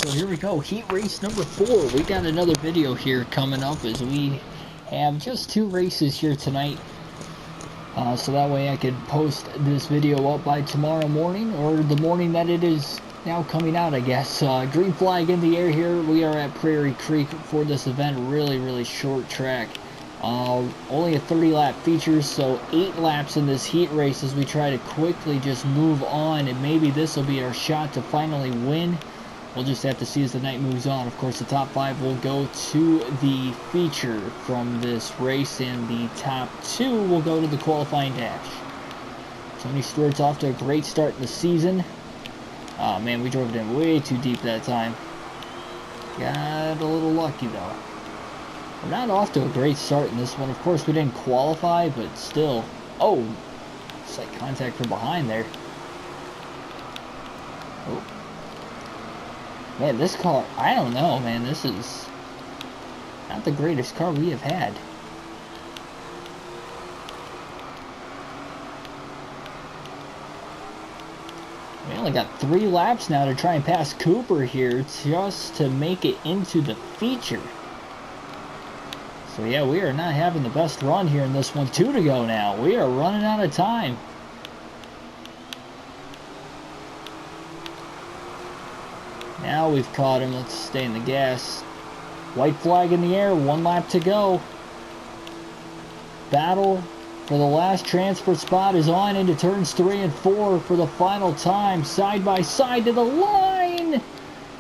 So here we go, heat race number 4. We got another video here coming up as we have just 2 races here tonight. So that way I could post this video up by tomorrow morning, or the morning that it is now coming out, I guess. Green flag in the air here. We are at Prairie Creek for this event. Really short track. Only a 30-lap feature, so 8 laps in this heat race as we try to quickly just move on, and maybe this will be our shot to finally win. We'll just have to see as the night moves on. Of course, the top 5 will go to the feature from this race, and the top 2 will go to the qualifying dash. Tony Stewart's off to a great start in the season. Oh man, we drove it in way too deep that time. Got a little lucky though. We're not off to a great start in this one. Of course, we didn't qualify, but still. Oh, it's like contact from behind there. Oh. Man, this car, I don't know, man. This is not the greatest car we have had. We only got 3 laps now to try and pass Cooper here just to make it into the feature. So yeah, we are not having the best run here in this one. 2 to go now. We are running out of time. Now we've caught him. Let's stay in the gas. White flag in the air. 1 lap to go. Battle for the last transfer spot is on into turns 3 and 4 for the final time. Side by side to the line.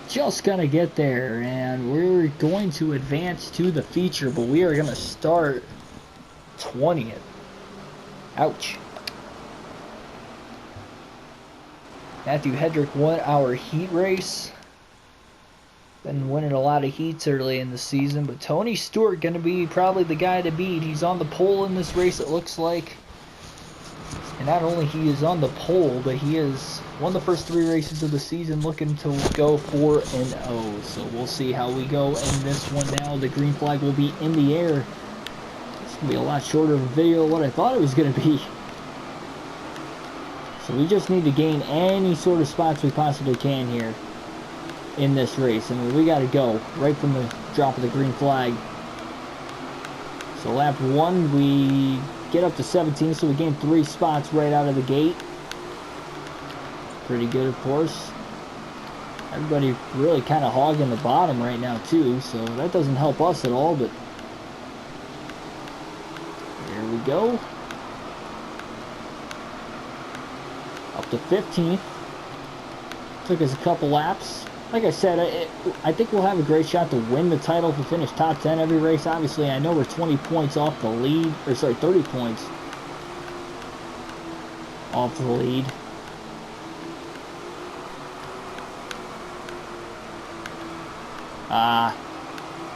Just gonna get there, and we're going to advance to the feature, but we are gonna start 20th. Ouch. Matthew Hedrick won our heat race. Been winning a lot of heats early in the season, but Tony Stewart going to be probably the guy to beat. He's on the pole in this race, it looks like. And not only he is on the pole, but he has won the first 3 races of the season, looking to go 4-0. So we'll see how we go in this one now. The green flag will be in the air. It's going to be a lot shorter of a video than what I thought it was going to be. So we just need to gain any sort of spots we possibly can here in this race. I mean, we got to go right from the drop of the green flag. So lap 1 we get up to 17, so we gain 3 spots right out of the gate. Pretty good, of course. Everybody really kind of hogging the bottom right now too, so that doesn't help us at all, but there we go. Up to 15th. Took us a couple laps. Like I said, I think we'll have a great shot to win the title if we finish top 10 every race. Obviously, I know we're 20 points off the lead, or sorry, 30 points off the lead.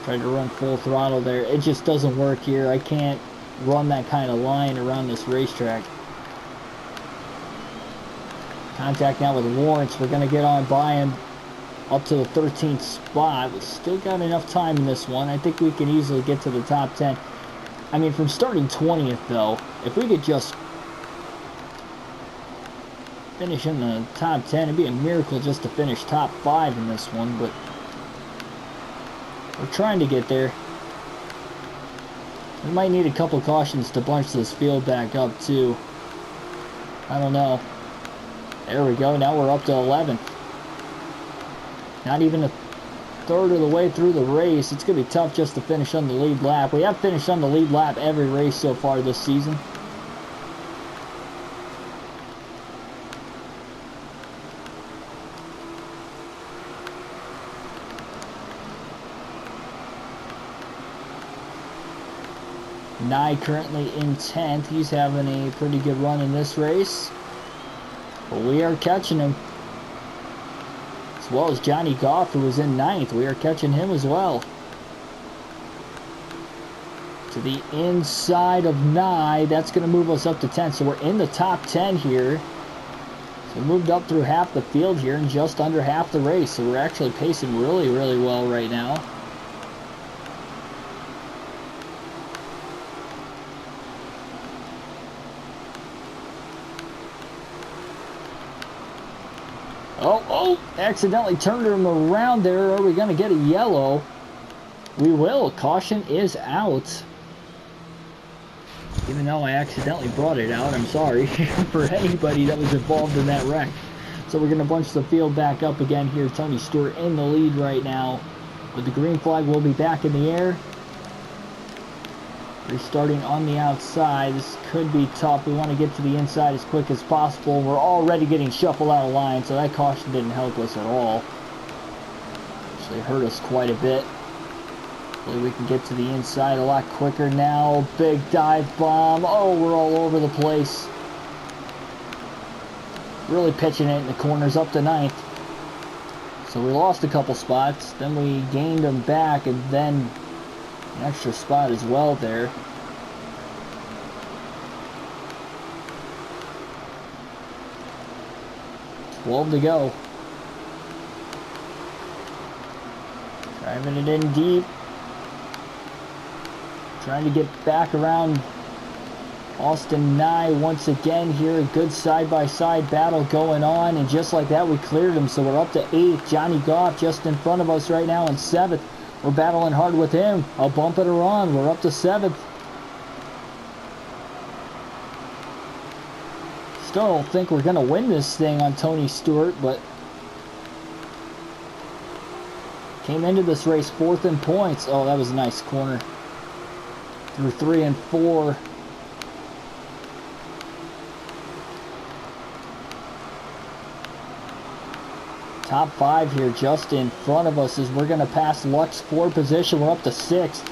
Tried to run full throttle there. It just doesn't work here. I can't run that kind of line around this racetrack. Contact now with Lawrence. We're going to get on by him. Up to the 13th spot. We still got enough time in this one. I think we can easily get to the top 10. I mean, from starting 20th, though, if we could just finish in the top 10, it'd be a miracle just to finish top 5 in this one, but we're trying to get there. We might need a couple cautions to bunch this field back up, too. I don't know. There we go. Now we're up to 11th. Not even a third of the way through the race. It's going to be tough just to finish on the lead lap. We have finished on the lead lap every race so far this season. Nye currently in 10th. He's having a pretty good run in this race. But we are catching him. As well as Johnny Goff, who was in 9th. We are catching him as well. To the inside of Nye. That's going to move us up to 10th. So we're in the top 10 here. So we moved up through half the field here in just under half the race. So we're actually pacing really well right now. Oh, accidentally turned him around there. Are we going to get a yellow? We will. Caution is out. Even though I accidentally brought it out, I'm sorry for anybody that was involved in that wreck. So we're going to bunch the field back up again here. Tony Stewart in the lead right now. With the green flag, we'll be back in the air. Restarting on the outside. This could be tough. We want to get to the inside as quick as possible. We're already getting shuffled out of line, so that caution didn't help us at all. Actually hurt us quite a bit. Hopefully we can get to the inside a lot quicker now. Big dive bomb. Oh, we're all over the place. Really pitching it in the corners up to 9th. So we lost a couple spots. Then we gained them back, and then an extra spot as well there. $12 to go. Driving it in deep. Trying to get back around Austin Nye once again here. A good side-by-side battle going on. And just like that, we cleared him. So we're up to 8th. Johnny Goff just in front of us right now in 7th. We're battling hard with him. I'll bump it around. We're up to 7th. Still don't think we're going to win this thing on Tony Stewart, but came into this race 4th in points. Oh, that was a nice corner. Through 3 and 4. Top 5 here just in front of us as we're going to pass Luck's 4 position. We're up to 6th.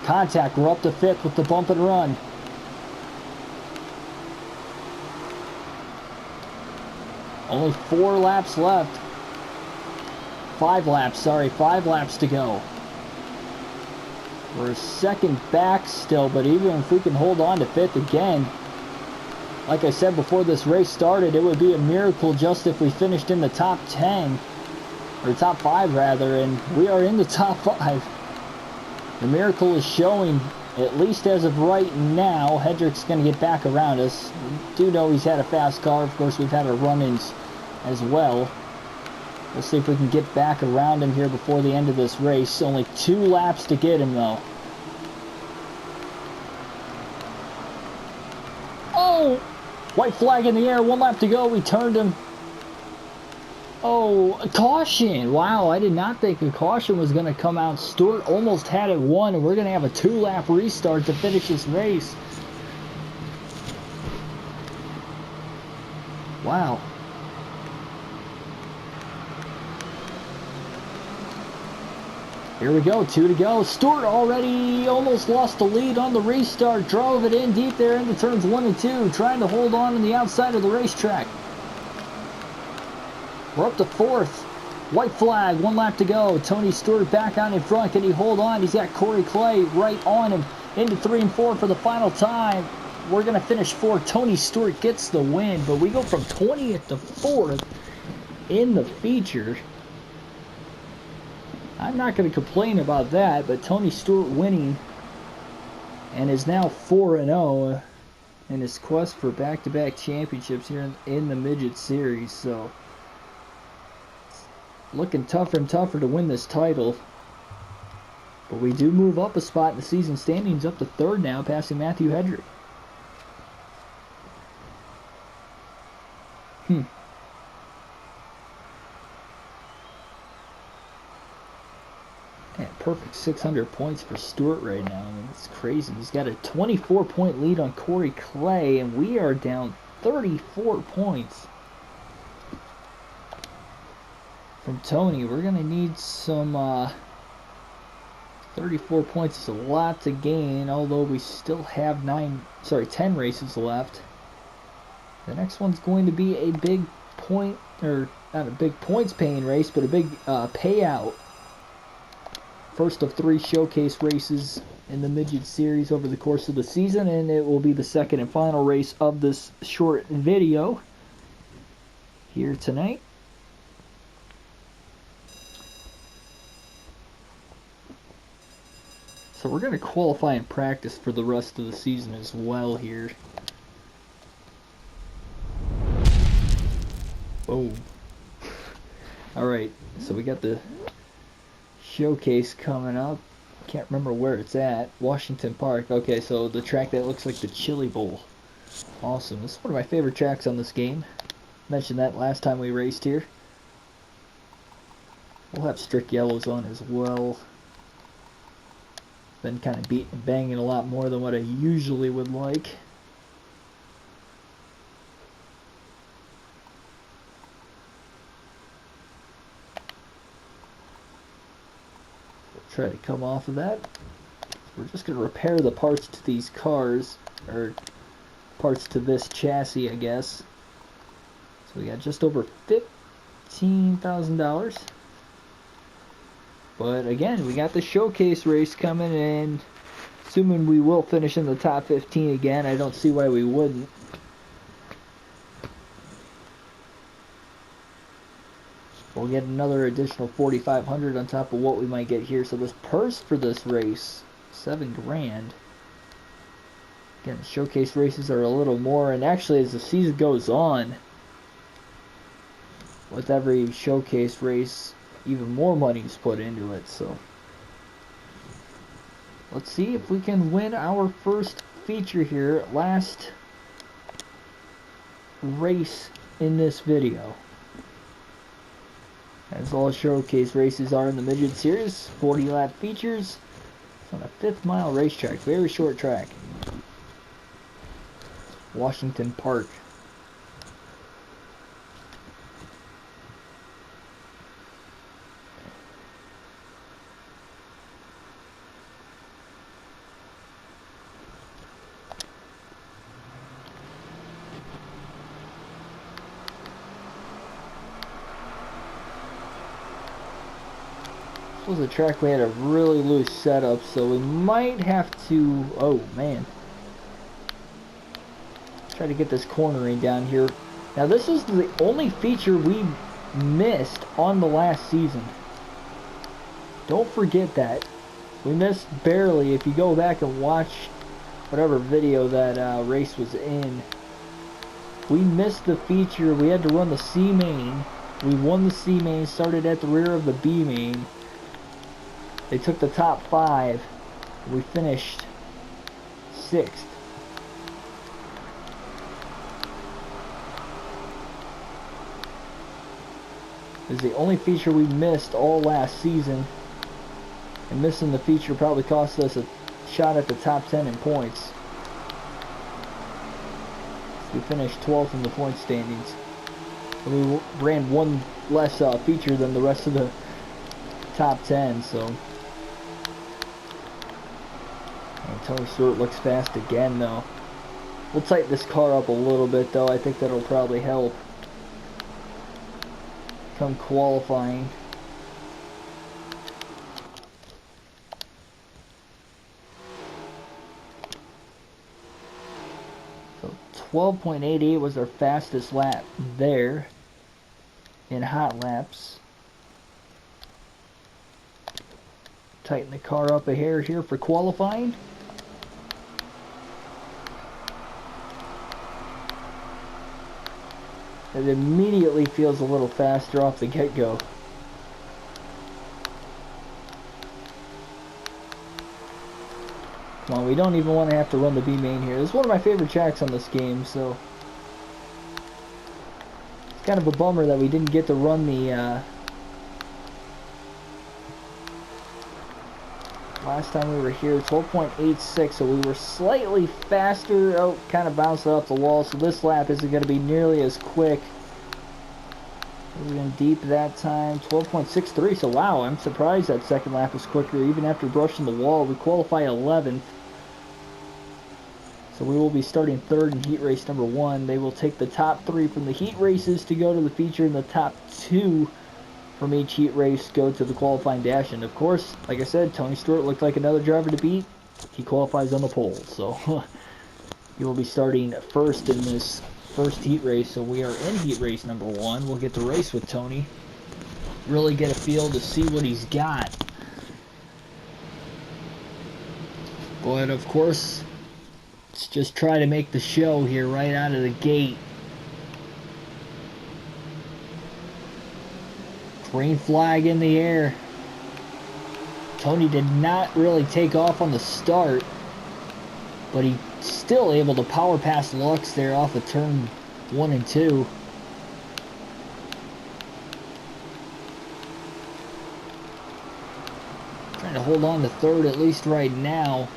Contact, we're up to 5th with the bump and run. Only 4 laps left. 5 laps, sorry, 5 laps to go. We're 2nd back still, but even if we can hold on to 5th again, like I said before this race started, it would be a miracle just if we finished in the top 10, or top 5 rather, and we are in the top 5. The miracle is showing, at least as of right now. Hendrick's going to get back around us. We do know he's had a fast car. Of course, we've had our run-ins as well. We'll see if we can get back around him here before the end of this race. Only 2 laps to get him, though. Oh! White flag in the air. 1 lap to go. We turned him. Oh, a caution. Wow, I did not think a caution was going to come out. Stewart almost had it won, and we're going to have a 2-lap restart to finish this race. Wow. Here we go, 2 to go. Stewart already almost lost the lead on the restart. Drove it in deep there into turns 1 and 2, trying to hold on the outside of the racetrack. We're up to 4th. White flag, 1 lap to go. Tony Stewart back on in front. Can he hold on? He's got Corey Clay right on him. Into 3 and 4 for the final time. We're going to finish 4th. Tony Stewart gets the win, but we go from 20th to 4th in the feature. I'm not going to complain about that, but Tony Stewart winning and is now 4-0 in his quest for back-to-back championships here in the Midget Series. So, looking tougher and tougher to win this title. But we do move up a spot in the season standings, up to 3rd now, passing Matthew Hedrick. Yeah, perfect 600 points for Stewart right now. I mean, it's crazy. He's got a 24-point lead on Corey Clay, and we are down 34 points from Tony. We're going to need some 34 points is a lot to gain, although we still have 10 races left. The next one's going to be a big point, or not a big points paying race, but a big payout. First of 3 showcase races in the Midget Series over the course of the season, and it will be the second and final race of this short video here tonight. So we're going to qualify and practice for the rest of the season as well here. Boom. Alright, so we got the showcase coming up. Can't remember where it's at. Washington Park. Okay, so the track that looks like the Chili Bowl. Awesome. This is one of my favorite tracks on this game. Mentioned that last time we raced here. We'll have strict yellows on as well. Been kind of beating and banging a lot more than what I usually would like. Try to come off of that. We're just going to repair the parts to these cars, or parts to this chassis, I guess. So we got just over $15,000. But again, we got the showcase race coming in. Assuming we will finish in the top 15 again, I don't see why we wouldn't. We'll get another additional $4,500 on top of what we might get here. So this purse for this race, $7 grand. Again, the showcase races are a little more, and actually as the season goes on, with every showcase race, even more money is put into it. So let's see if we can win our first feature here. Last race in this video. As all showcase races are in the midget series, 40-lap features. It's on a 5th-mile racetrack, very short track. Washington Park. This was a track we had a really loose setup, so we might have to, oh man, try to get this cornering down here. Now this is the only feature we missed on the last season. Don't forget that. We missed barely. If you go back and watch whatever video that race was in, we missed the feature. We had to run the C main. We won the C main, started at the rear of the B main. They took the top 5. We finished 6th. It was the only feature we missed all last season. And missing the feature probably cost us a shot at the top 10 in points. We finished 12th in the point standings. And we ran one less feature than the rest of the top 10, so... Tony Stewart looks fast again, though. We'll tighten this car up a little bit, though. I think that'll probably help come qualifying. So 12.88 was our fastest lap there in hot laps. Tighten the car up a hair here for qualifying. It immediately feels a little faster off the get-go. Come on, we don't even want to have to run the B main here. This is one of my favorite tracks on this game, so it's kind of a bummer that we didn't get to run the last time we were here. 12.86, so we were slightly faster. Oh, kind of bounced off the wall, so this lap isn't going to be nearly as quick. We're in deep that time. 12.63, so wow, I'm surprised that second lap was quicker, even after brushing the wall. We qualify 11th. So we will be starting 3rd in heat race number 1. They will take the top 3 from the heat races to go to the feature, and the top 2 from each heat race go to the qualifying dash. And of course, like I said, Tony Stewart looked like another driver to beat. He qualifies on the pole, so he will be starting first in this first heat race. So we are in heat race number 1. We'll get to race with Tony, really get a feel to see what he's got. But of course, let's just try to make the show here right out of the gate. Green flag in the air. Tony did not really take off on the start, but he still able to power pass Lux there off of turn 1 and 2. Trying to hold on to third at least right now.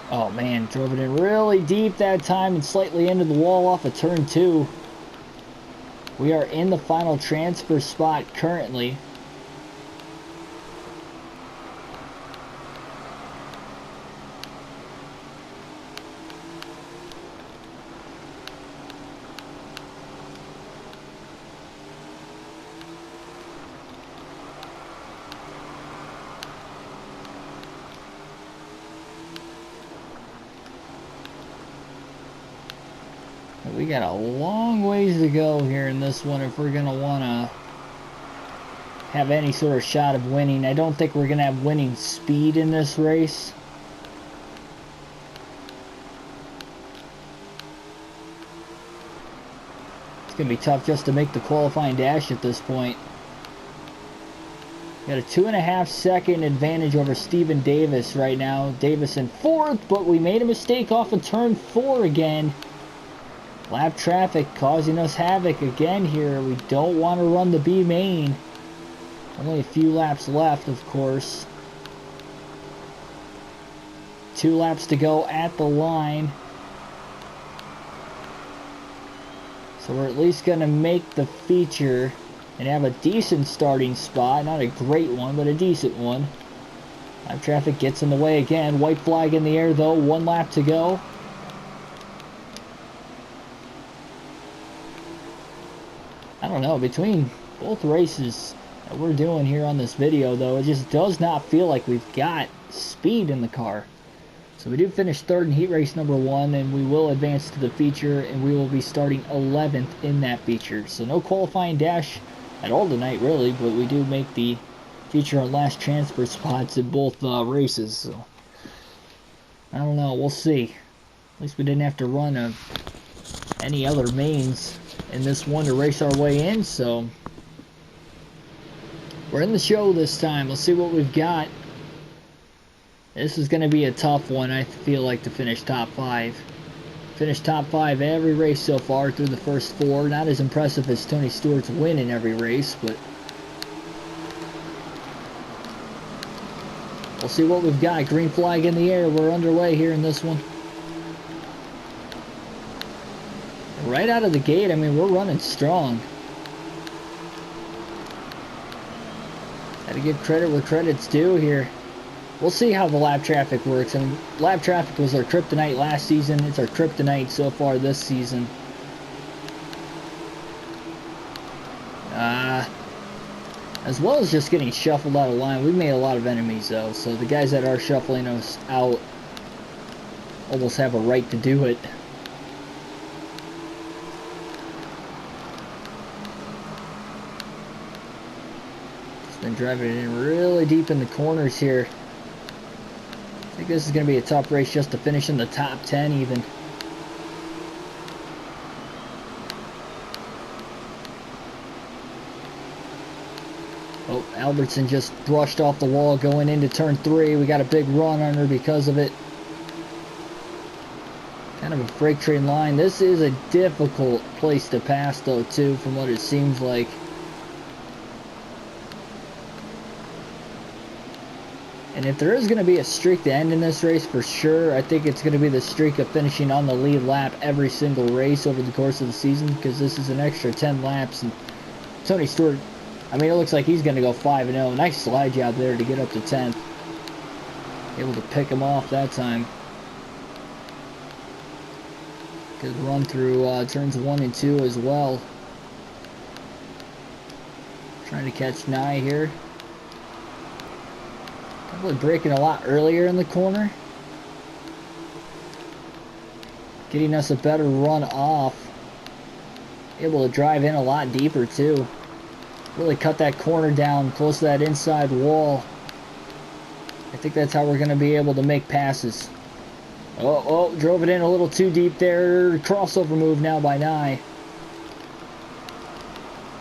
Oh man, drove it in really deep that time and slightly into the wall off of turn 2. We are in the final transfer spot currently. We got a long ways to go here in this one if we're going to want to have any sort of shot of winning. I don't think we're going to have winning speed in this race. It's going to be tough just to make the qualifying dash at this point. Got a 2.5 second advantage over Steven Davis right now. Davis in 4th, but we made a mistake off of turn 4 again. Lap traffic causing us havoc again here. We don't want to run the B main. Only a few laps left, of course. 2 laps to go at the line. So we're at least going to make the feature and have a decent starting spot. Not a great one, but a decent one. Lap traffic gets in the way again. White flag in the air though. 1 lap to go. I don't know, between both races that we're doing here on this video though, it just does not feel like we've got speed in the car. So we do finish 3rd in heat race number 1, and we will advance to the feature, and we will be starting 11th in that feature. So no qualifying dash at all tonight really, but we do make the feature on last transfer spots in both races. So I don't know, we'll see. At least we didn't have to run any other mains in this one to race our way in, so we're in the show this time. Let's see what we've got. This is going to be a tough one, I feel like, to finish top 5. Finished top 5 every race so far through the first 4. Not as impressive as Tony Stewart's win in every race, but we'll see what we've got. Green flag in the air. We're underway here in this one. Right out of the gate, I mean, we're running strong. Gotta give credit where credit's due here. We'll see how the lap traffic works. I mean, lap traffic was our kryptonite last season. It's our kryptonite so far this season. As well as just getting shuffled out of line. We've made a lot of enemies though, so the guys that are shuffling us out almost have a right to do it. Been driving it in really deep in the corners here. I think this is going to be a tough race just to finish in the top 10 even. Oh, Albertson just brushed off the wall going into turn 3. We got a big run on her because of it. Kind of a freight train line. This is a difficult place to pass though too, from what it seems like. And if there is going to be a streak to end in this race, for sure, I think it's going to be the streak of finishing on the lead lap every single race over the course of the season, because this is an extra 10 laps. And Tony Stewart, I mean, it looks like he's going to go 5-0. Nice slide job there to get up to 10th. Able to pick him off that time. Good run through turns 1 and 2 as well. Trying to catch Nye here. Probably braking a lot earlier in the corner. Getting us a better run off. Able to drive in a lot deeper too. Really cut that corner down close to that inside wall. I think that's how we're going to be able to make passes. Oh, drove it in a little too deep there. Crossover move now by Nye.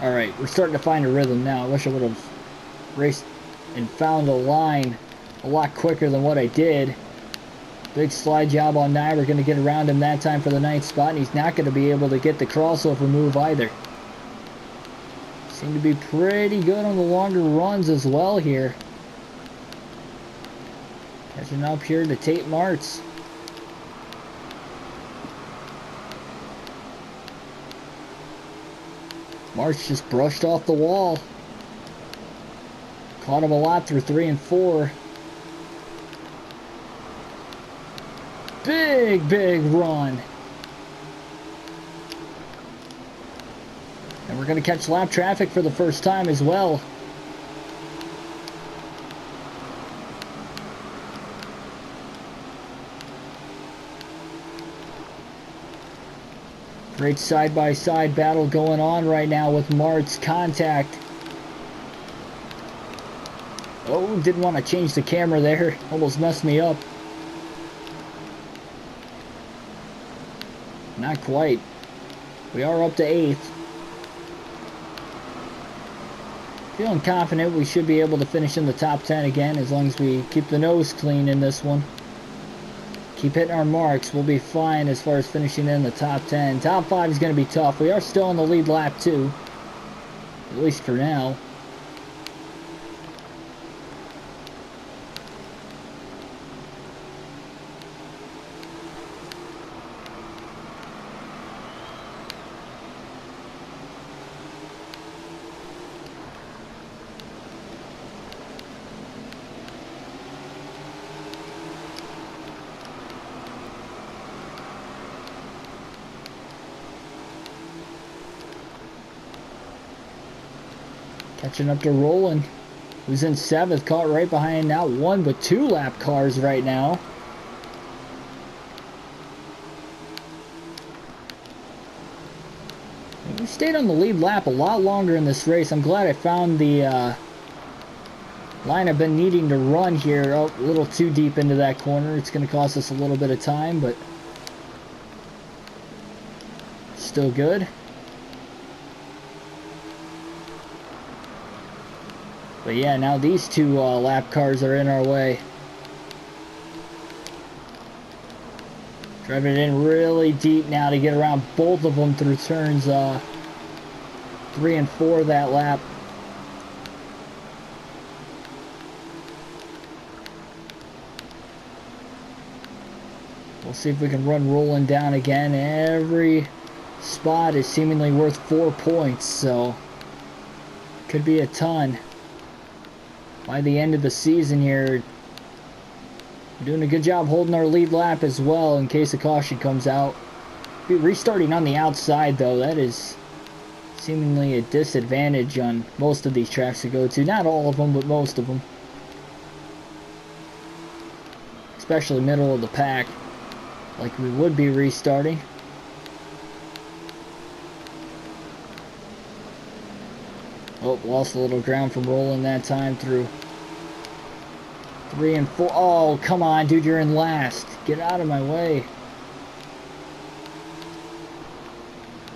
Alright, we're starting to find a rhythm now. I wish I would have raced and found a line a lot quicker than what I did. Big slide job on Nye. We're going to get around him that time for the 9th spot, and he's not going to be able to get the crossover move either. Seem to be pretty good on the longer runs as well here. Catching up here to Tate Martz. Martz just brushed off the wall. Caught him a lot through 3 and 4. Big run. And we're going to catch lap traffic for the first time as well. Great side-by-side battle going on right now with Martz. Contact. Oh, didn't want to change the camera there. Almost messed me up. Not quite. We are up to 8th. Feeling confident we should be able to finish in the top 10 again as long as we keep the nose clean in this one. Keep hitting our marks. We'll be fine as far as finishing in the top 10. Top 5 is going to be tough. We are still on the lead lap too. At least for now. Catching up to Roland, who's in 7th, caught right behind not 1 but 2 lap cars right now. We stayed on the lead lap a lot longer in this race. I'm glad I found the line I've been needing to run here. Oh, a little too deep into that corner. It's going to cost us a little bit of time, but still good. But yeah, now these 2 lap cars are in our way. Driving it in really deep now to get around both of them through turns 3 and 4 that lap. We'll see if we can run Roland down again. Every spot is seemingly worth 4 points, so could be a ton. By the end of the season here, we're doing a good job holding our lead lap as well in case a caution comes out. Be restarting on the outside though, that is seemingly a disadvantage on most of these tracks to go to. Not all of them, but most of them. Especially middle of the pack, like we would be restarting. Oh, lost a little ground from Roland that time through 3 and 4. Oh, come on, dude, you're in last. Get out of my way.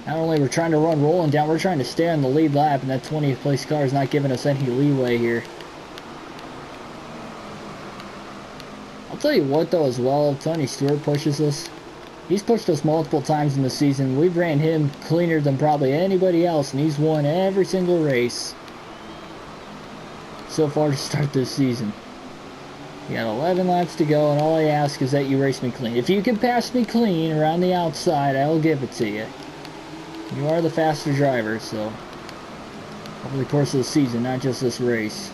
Not only we're trying to run Roland down, we're trying to stay on the lead lap, and that 20th place car is not giving us any leeway here. I'll tell you what, though, as well, Tony Stewart pushes us. He's pushed us multiple times in the season. We've ran him cleaner than probably anybody else, and he's won every single race so far to start this season. You got 11 laps to go, and all I ask is that you race me clean. If you can pass me clean around the outside, I'll give it to you. You are the faster driver, so over the course of the season, not just this race.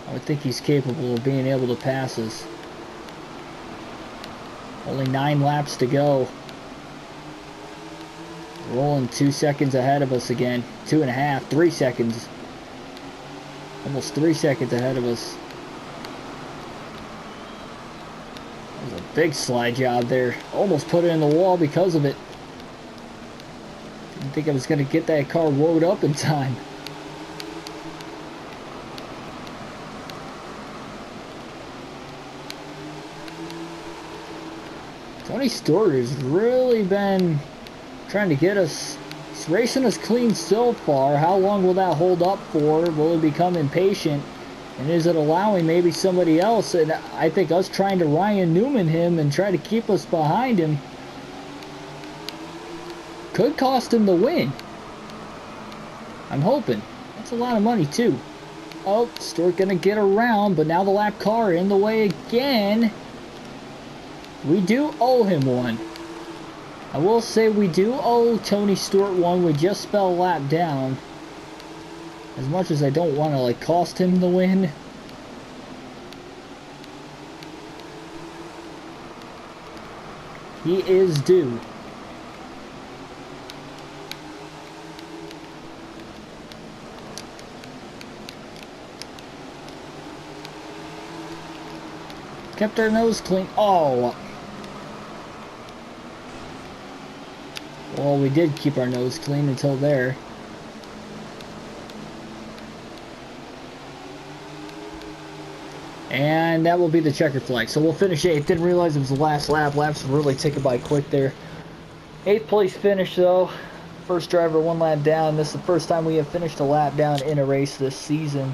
I would think he's capable of being able to pass us. Only 9 laps to go. Rolling 2 seconds ahead of us again. 2.5, 3 seconds. Almost 3 seconds ahead of us. That was a Big slide job there. Almost put it in the wall because of it. Didn't think I was going to get that car woed up in time. Tony Stewart has really been trying to get us, racing us clean so far. How long will that hold up for? Will it become impatient? And is it allowing maybe somebody else? And I think us trying to Ryan Newman him and try to keep us behind him could cost him the win. I'm hoping. That's a lot of money too. Oh, Stewart gonna get around, but now the lap car in the way again. We do owe him one. I will say we do owe Tony Stewart one. We just fell a lap down. As much as I don't want to like cost him the win. He is due. Kept our nose clean. Oh. Well, we did keep our nose clean until there. And that will be the checker flag. So we'll finish 8th. Didn't realize it was the last lap. Laps really ticking by quick there. 8th place finish though. First driver 1 lap down. This is the first time we have finished a lap down in a race this season.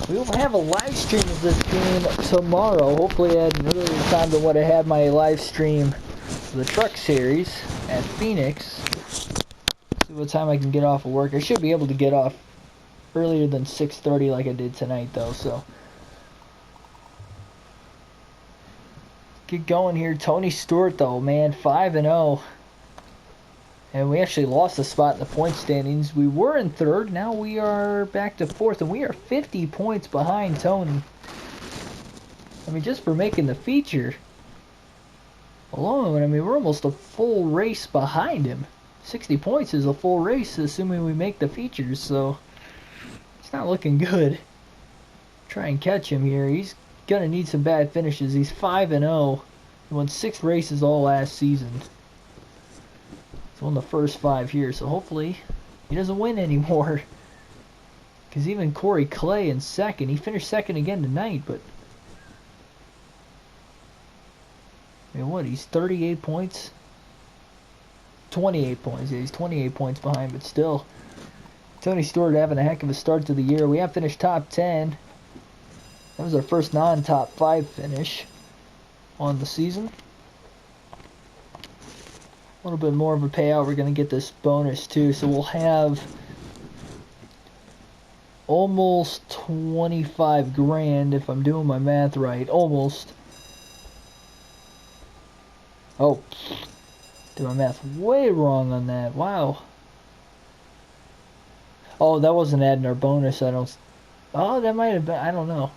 We will have a live stream of this game tomorrow. Hopefully at an earlier time than what I had my live stream for the truck series at Phoenix. See what time I can get off of work. I should be able to get off earlier than 6:30 like I did tonight though, so get going here. Tony Stewart though, man, 5-0. And we actually lost a spot in the point standings. We were in 3rd, now we are back to 4th, and we are 50 points behind Tony. I mean, just for making the feature alone, I mean, we're almost a full race behind him. 60 points is a full race, assuming we make the features, so it's not looking good. Try and catch him here. He's gonna need some bad finishes. He's 5-0. He won 6 races all last season. He's won the first 5 here, so hopefully he doesn't win anymore. Because even Corey Clay in 2nd, he finished 2nd again tonight, but I mean, what? He's 38 points, 28 points. Yeah, he's 28 points behind, but still. Tony Stewart having a heck of a start to the year. We have finished top 10. That was our first non-top 5 finish on the season. A little bit more of a payout. We're going to get this bonus too. So we'll have almost 25 grand if I'm doing my math right. Almost. Oh, did my math way wrong on that. Wow. Oh, that wasn't adding our bonus. I don't. Oh, that might have been. I don't know.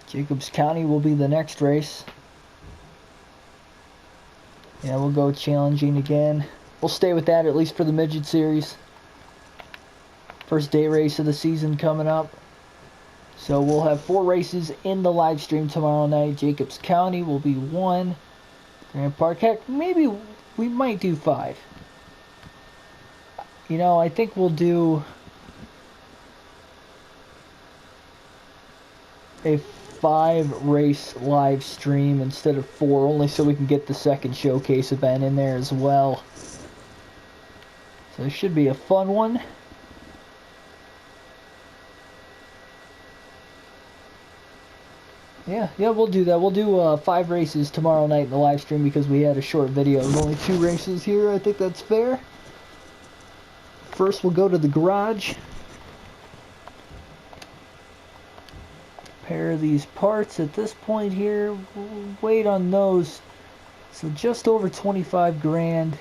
Jacobs County will be the next race. Yeah, we'll go challenging again. We'll stay with that at least for the midget series. First day race of the season coming up. So we'll have 4 races in the live stream tomorrow night. Jacobs County will be 1. Grand Park, heck, maybe we might do 5. You know, I think we'll do a 5 race live stream instead of 4, only so we can get the second showcase event in there as well. So it should be a fun one. Yeah, we'll do that. We'll do 5 races tomorrow night in the live stream because we had a short video. There's only 2 races here. I think that's fair. First, we'll go to the garage. Pair these parts at this point here. We'll wait on those. So just over 25 grand.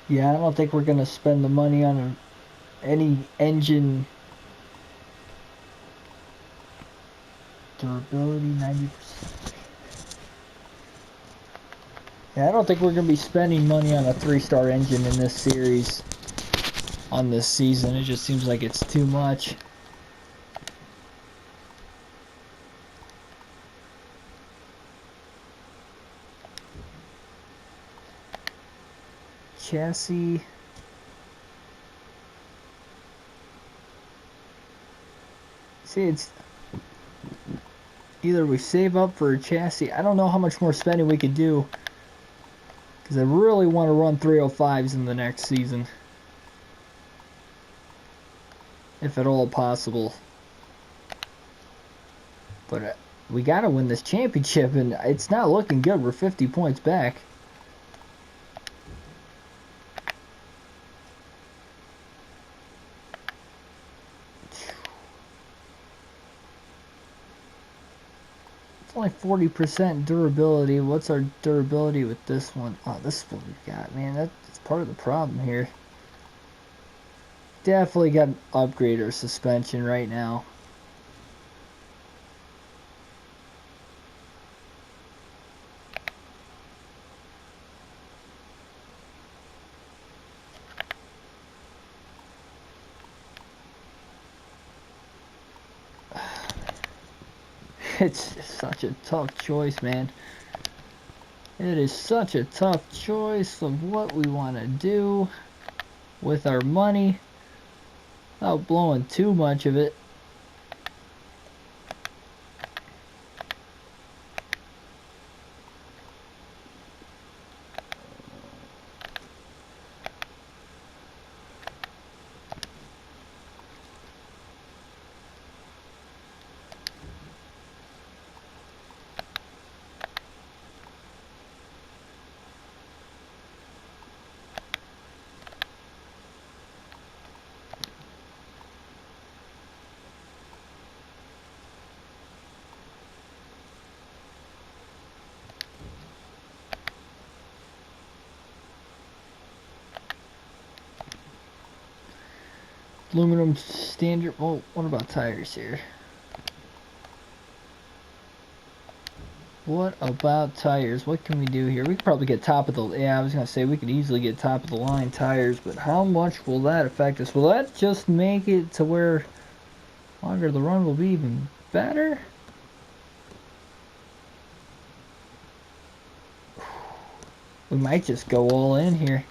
Yeah, I don't think we're gonna spend the money on any engine durability. 90%. Yeah, I don't think we're gonna be spending money on a 3-star engine in this series on this season. It just seems like it's too much. Chassis. See, it's either we save up for a chassis. I don't know how much more spending we could do, because I really want to run 305s in the next season, if at all possible. But we got to win this championship, and it's not looking good. We're 50 points back. Only 40% durability. What's our durability with this one? Oh, this is what we've got, man. That's part of the problem here. Definitely got to upgrade our suspension right now. It's such a tough choice, man. It is such a tough choice of what we want to do with our money without blowing too much of it. Aluminum standard. Well, what about tires here? What about tires? What can we do here? We could probably get top of the... Yeah, I was going to say we could easily get top of the line tires, but how much will that affect us? Will that just make it to where longer the run will be even better? We might just go all in here.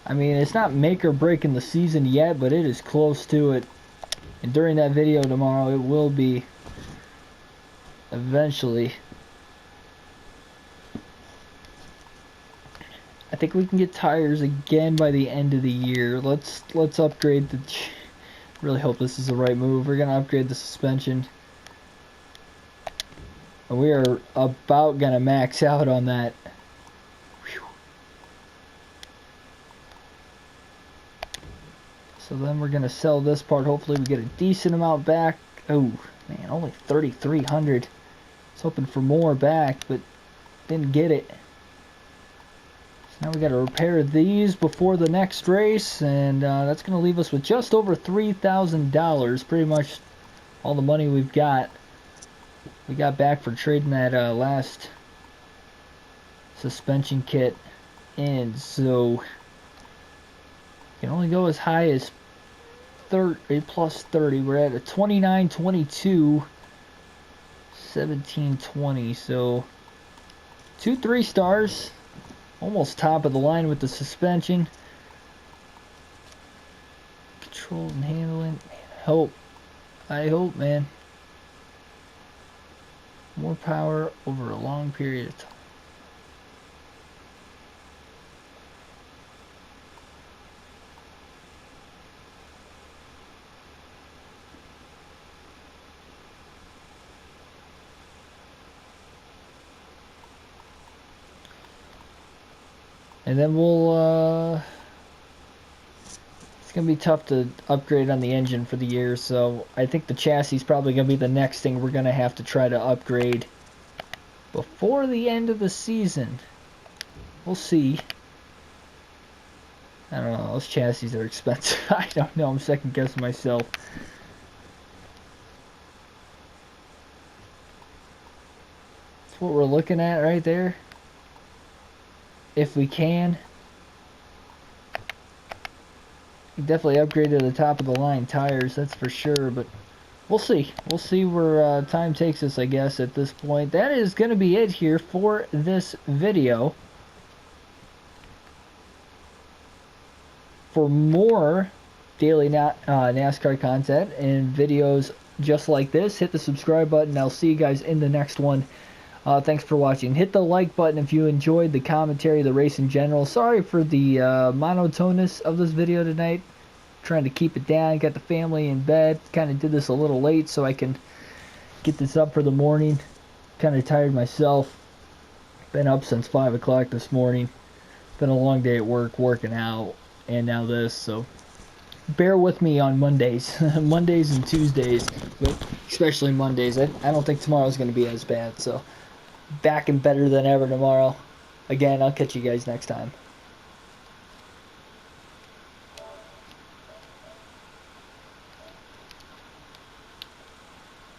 I mean, it's not make or break in the season yet, but it is close to it. And during that video tomorrow, it will be eventually. I think we can get tires again by the end of the year. Let's upgrade the... Really hope this is the right move. We're gonna upgrade the suspension. And we are about gonna max out on that. Whew. So then we're gonna sell this part. Hopefully we get a decent amount back. Oh man, only 3,300. I was hoping for more back, but didn't get it. So now we got to repair these before the next race, and that's going to leave us with just over $3,000. Pretty much all the money we got back for trading that last suspension kit in. So you can only go as high as 30 plus 30. We're at a 29.22, 17.20. So 2 3-stars. Almost top of the line with the suspension. Control and handling. Man, I hope, man. More power over a long period of time. And then we'll, it's going to be tough to upgrade on the engine for the year, so I think the chassis is probably going to be the next thing we're going to have to try to upgrade before the end of the season. We'll see. I don't know, those chassis are expensive. I don't know, I'm second guessing myself. That's what we're looking at right there. If we can. Definitely upgrade to the top of the line tires, that's for sure, but we'll see. We'll see where time takes us, I guess, at this point. That is going to be it here for this video. For more daily NASCAR content and videos just like this, hit the subscribe button. I'll see you guys in the next one. Thanks for watching. Hit the like button if you enjoyed the commentary, the race in general. Sorry for the monotonous of this video tonight. Trying to keep it down. Got the family in bed. Kind of did this a little late so I can get this up for the morning. Kind of tired myself. Been up since 5 o'clock this morning. Been a long day at work, working out. And now this, so bear with me on Mondays. Mondays and Tuesdays, but especially Mondays. I don't think tomorrow's going to be as bad, so back and better than ever tomorrow. Again, I'll catch you guys next time.